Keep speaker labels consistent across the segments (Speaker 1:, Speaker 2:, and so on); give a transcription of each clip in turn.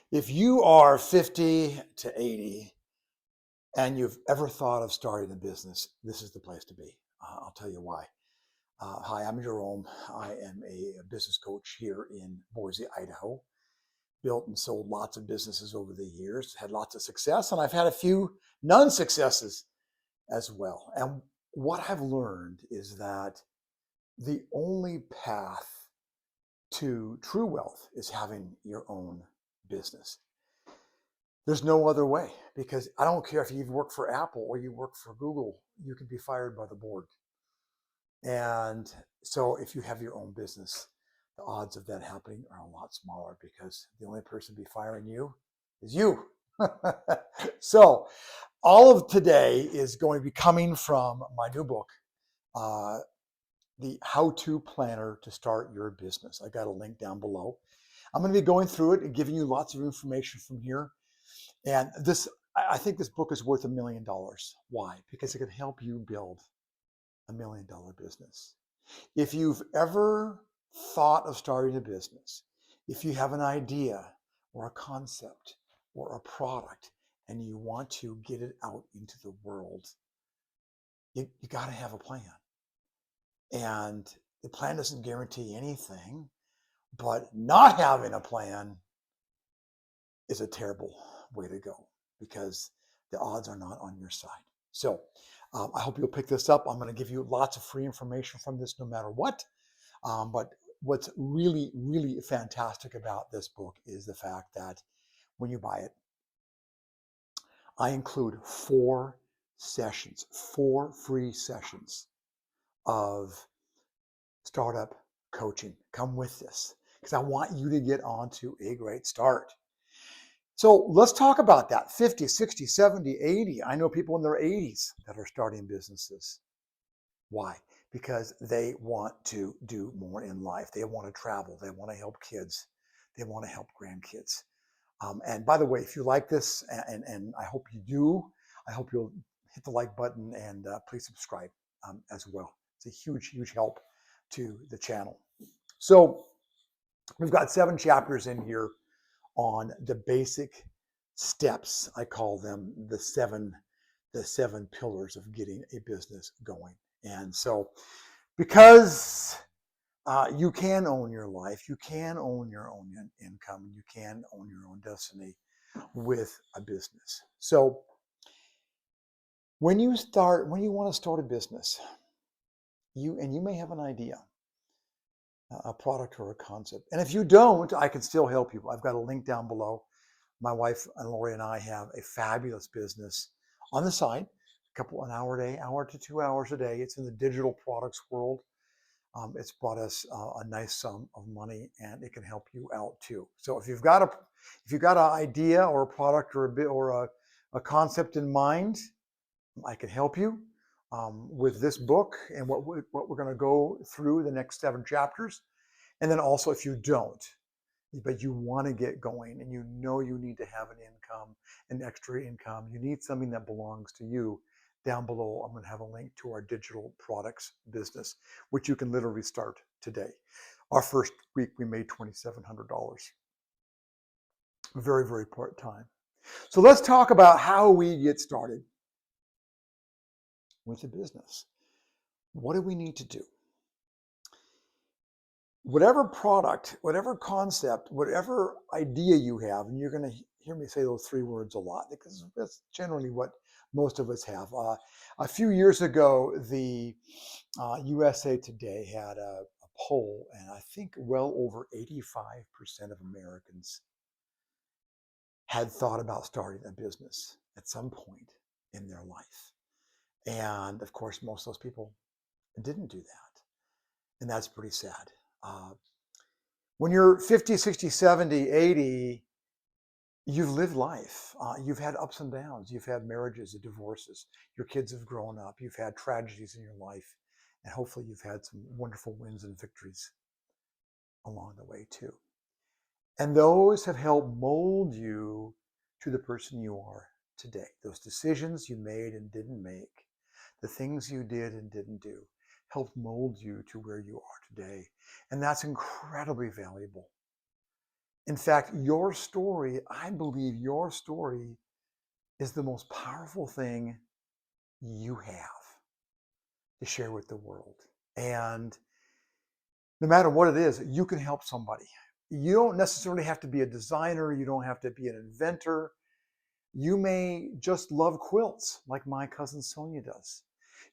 Speaker 1: If you are 50 to 80 and you've ever thought of starting a business, this is the place to be. I'll tell you why. Hi, I'm Jerome. I am a business coach here in Boise, Idaho. Built and sold lots of businesses over the years, had lots of success, and I've had a few non-successes as well. And what I've learned is that the only path to true wealth is having your own business. There's no other way because I don't care if you work for Apple or you work for Google, you can be fired by the board. And so if you have your own business, the odds of that happening are a lot smaller because the only person be firing you is you. So all of today is going to be coming from my new book, uh, The How-To Planner to Start Your Business. I got a link down below. I'm going to be going through it and giving you lots of information from here. And I think this book is worth $1 million. Why? Because it can help you build $1 million business. If you've ever thought of starting a business, if you have an idea or a concept or a product and you want to get it out into the world, you got to have a plan. And the plan doesn't guarantee anything, but not having a plan is a terrible way to go because the odds are not on your side. So I hope you'll pick this up. I'm going to give you lots of free information from this no matter what. But what's really, really fantastic about this book is the fact that when you buy it, I include 4 free sessions of startup coaching. Come with this because I want you to get onto a great start. So let's talk about that. 50, 60, 70, 80. I know people in their 80s that are starting businesses. Why? Because they want to do more in life. They want to travel. They want to help kids. They want to help grandkids. And by the way, if you like this, and I hope you do, I hope you'll hit the like button and please subscribe as well. It's a huge, huge help to the channel. So we've got 7 chapters in here on the basic steps. I call them the seven pillars of getting a business going. And so because you can own your life, you can own your own income, you can own your own destiny with a business. So when you want to start a business, you may have an idea, a product or a concept. And if you don't, I can still help you. I've got a link down below. My wife and Lori and I have a fabulous business on the side, an hour to 2 hours a day. It's in the digital products world. It's brought us a nice sum of money, and it can help you out too. So if you've got an idea or a product or a concept in mind, I can help you with this book and what we're going to go through the next 7 chapters. And then also, if you don't, but you want to get going and you know you need to have an income, an extra income, you need something that belongs to you. Down below, I'm going to have a link to our digital products business, which you can literally start today. Our first week, we made $2,700. Very, very part-time. So let's talk about how we get started with a business. What do we need to do? Whatever product, whatever concept, whatever idea you have, and you're going to hear me say those 3 words a lot because that's generally what most of us have. A few years ago, the USA Today had a poll, and I think well over 85% of Americans had thought about starting a business at some point in their life. And of course, most of those people didn't do that. And that's pretty sad. When you're 50, 60, 70, 80, you've lived life. You've had ups and downs. You've had marriages and divorces. Your kids have grown up. You've had tragedies in your life. And hopefully you've had some wonderful wins and victories along the way too. And those have helped mold you to the person you are today. Those decisions you made and didn't make, the things you did and didn't do, helped mold you to where you are today. And that's incredibly valuable. In fact, your story, I believe your story is the most powerful thing you have to share with the world. And no matter what it is, you can help somebody. You don't necessarily have to be a designer. You don't have to be an inventor. You may just love quilts like my cousin Sonia does.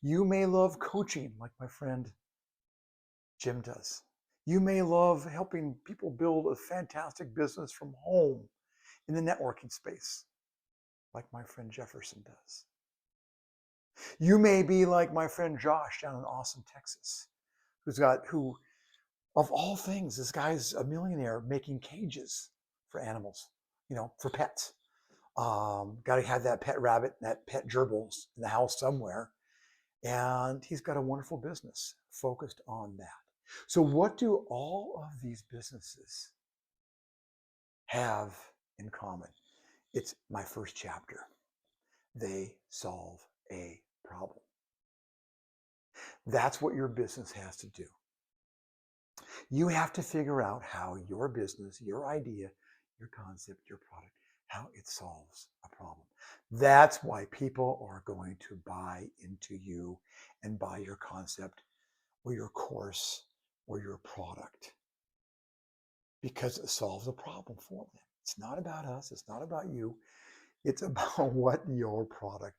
Speaker 1: You may love coaching like my friend Jim does. You may love helping people build a fantastic business from home in the networking space like my friend Jefferson does. You may be like my friend Josh down in Austin, Texas, who of all things, this guy's a millionaire making cages for animals, for pets. Got to have that pet rabbit, that pet gerbils in the house somewhere. And he's got a wonderful business focused on that. So what do all of these businesses have in common? It's my first chapter. They solve a problem. That's what your business has to do. You have to figure out how your business, your idea, your concept, your product, how it solves a problem. That's why people are going to buy into you and buy your concept or your course or your product, because it solves a problem for them. It's not about us. It's not about you. It's about what your product,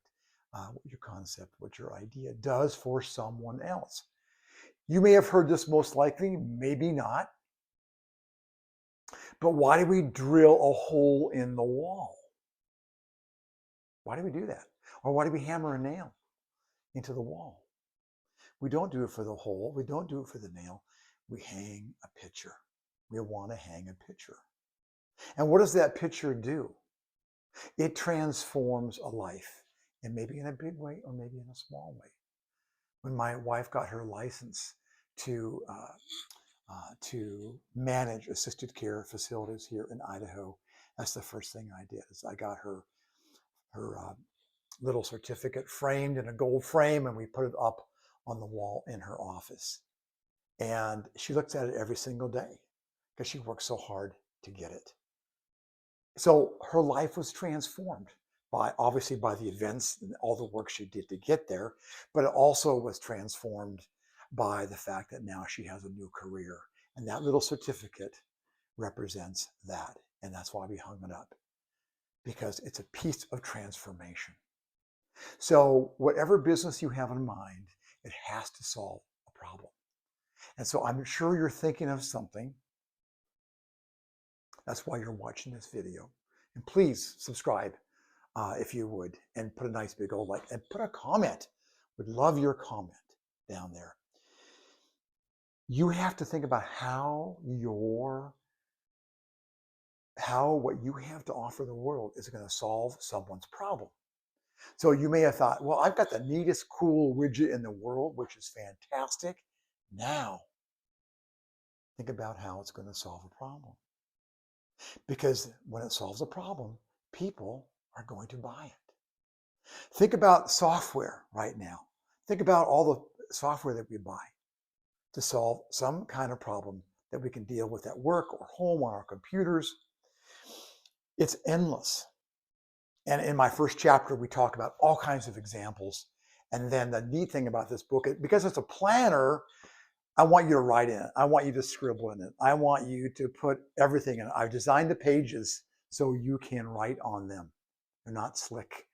Speaker 1: what your concept, what your idea does for someone else. You may have heard this most likely, maybe not. But why do we drill a hole in the wall? Why do we do that? Or why do we hammer a nail into the wall? We don't do it for the hole. We don't do it for the nail. We hang a picture. We want to hang a picture. And what does that picture do? It transforms a life, and maybe in a big way or maybe in a small way. When my wife got her license to manage assisted care facilities here in Idaho, that's the first thing I did. Is I got her little certificate framed in a gold frame, and we put it up on the wall in her office. And she looks at it every single day because she worked so hard to get it. So her life was transformed obviously by the events and all the work she did to get there, but it also was transformed by the fact that now she has a new career. And that little certificate represents that. And that's why we hung it up, because it's a piece of transformation. So whatever business you have in mind, it has to solve a problem. And so I'm sure you're thinking of something. That's why you're watching this video. And please subscribe if you would, and put a nice big old like, and put a comment. Would love your comment down there. You have to think about how what you have to offer the world is going to solve someone's problem. So you may have thought, well, I've got the neatest, cool widget in the world, which is fantastic. Now, think about how it's going to solve a problem. Because when it solves a problem, people are going to buy it. Think about software right now. Think about all the software that we buy to solve some kind of problem that we can deal with at work or home on our computers. It's endless. And in my first chapter, we talk about all kinds of examples. And then the neat thing about this book, because it's a planner, I want you to write in it. I want you to scribble in it. I want you to put everything in it. I've designed the pages so you can write on them. They're not slick.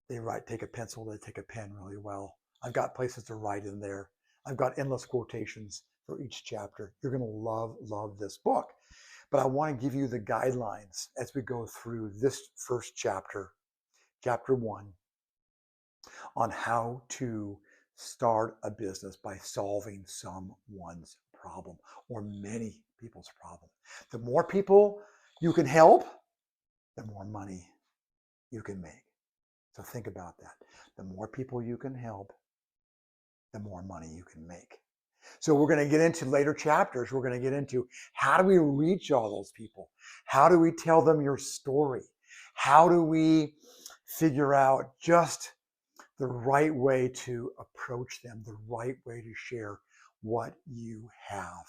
Speaker 1: They take a pencil, they take a pen really well. I've got places to write in there. I've got endless quotations for each chapter. You're going to love this book. But I want to give you the guidelines as we go through this first chapter, chapter 1, on how to start a business by solving someone's problem or many people's problem. The more people you can help, the more money you can make. So think about that. The more people you can help, the more money you can make. So we're going to get into later chapters. We're going to get into how do we reach all those people? How do we tell them your story? How do we figure out just the right way to approach them, the right way to share what you have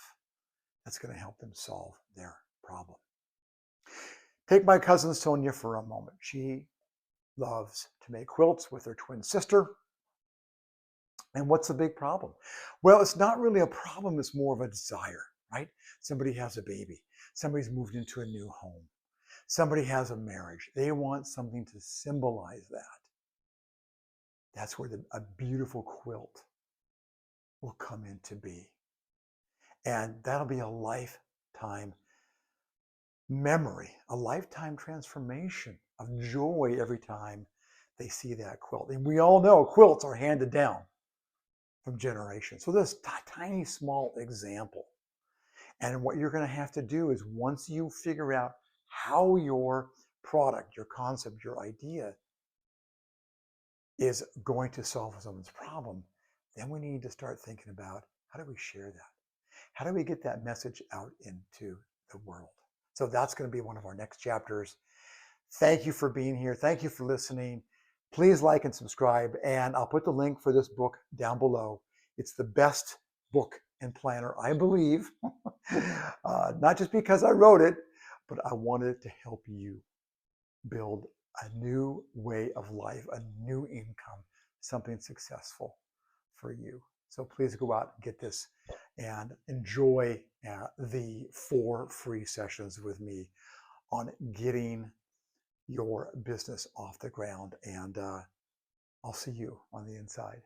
Speaker 1: that's going to help them solve their problem? Take my cousin Sonia for a moment. She loves to make quilts with her twin sister. And what's the big problem? Well, it's not really a problem, it's more of a desire, right? Somebody has a baby, somebody's moved into a new home, somebody has a marriage. They want something to symbolize that. That's where a beautiful quilt will come into be. And that'll be a lifetime memory, a lifetime transformation of joy every time they see that quilt. And we all know quilts are handed down from generations. So this tiny small example. And what you're going to have to do is once you figure out how your product, your concept, your idea is going to solve someone's problem, then we need to start thinking about how do we share that? How do we get that message out into the world? So that's going to be one of our next chapters. Thank you for being here. Thank you for listening. Please like and subscribe, and I'll put the link for this book down below. It's the best book and planner, I believe, not just because I wrote it, but I wanted to help you build a new way of life, a new income, something successful for you. So please go out and get this and enjoy the 4 free sessions with me on getting your business off the ground. And I'll see you on the inside.